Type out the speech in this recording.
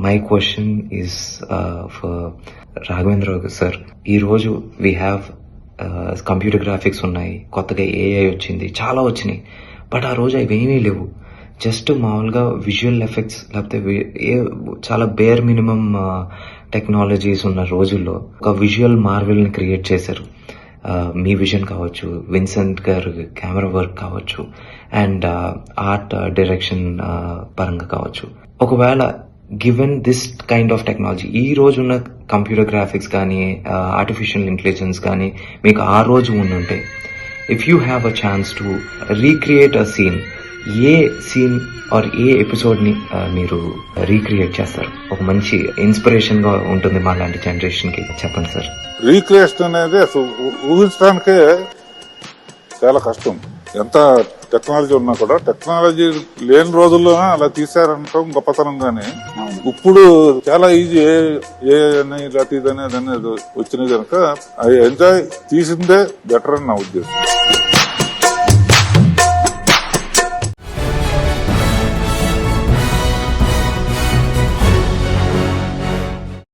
My question is for Raghavendra sir. ఈ రోజు we have computer graphics ఉన్నాయి, కొత్తగా ఏఐ వచ్చింది, చాలా వచ్చినాయి. బట్ ఆ రోజు అవి ఏమీ లేవు. జస్ట్ మామూలుగా విజువల్ ఎఫెక్ట్స్ లేకపోతే చాలా బేర్ మినిమం టెక్నాలజీస్ ఉన్న రోజుల్లో ఒక విజువల్ మార్వెల్ ని క్రియేట్ చేశారు. మీ విజన్ కావచ్చు, విన్సెంట్ గారు కెమెరా వర్క్ కావచ్చు, అండ్ ఆర్ట్ డైరెక్షన్ పరంగా కావచ్చు. ఒకవేళ given this kind of technology, ఈ రోజున్న కంప్యూటర్ గ్రాఫిక్స్ కానీ ఆర్టిఫిషియల్ ఇంటెలిజెన్స్ కానీ మీకు ఆ రోజు ఉండుంటే, if you have a chance to recreate a scene, a scene or a episode ని మీరు రీక్రియేట్ చేస్తారు? ఒక మంచి ఇన్స్పిరేషన్ గా ఉంటుంది మా లాంటి జనరేషన్ కి. చెప్పండి సార్. రీక్రియేషన్ అనేది అసలు ఊహించడానికే చాలా కష్టం. ఎంత టెక్నాలజీ ఉన్నా కూడా టెక్నాలజీ లేని రోజుల్లోనే అలా తీశారనటం గొప్పతనం. గానీ ఇప్పుడు చాలా ఈజీ ఏ అని లేకపోతే ఇదని అదనేది వచ్చినాయి కనుక ఎంజాయ్ తీసిందే బెటర్ అని నా ఉద్దేశం.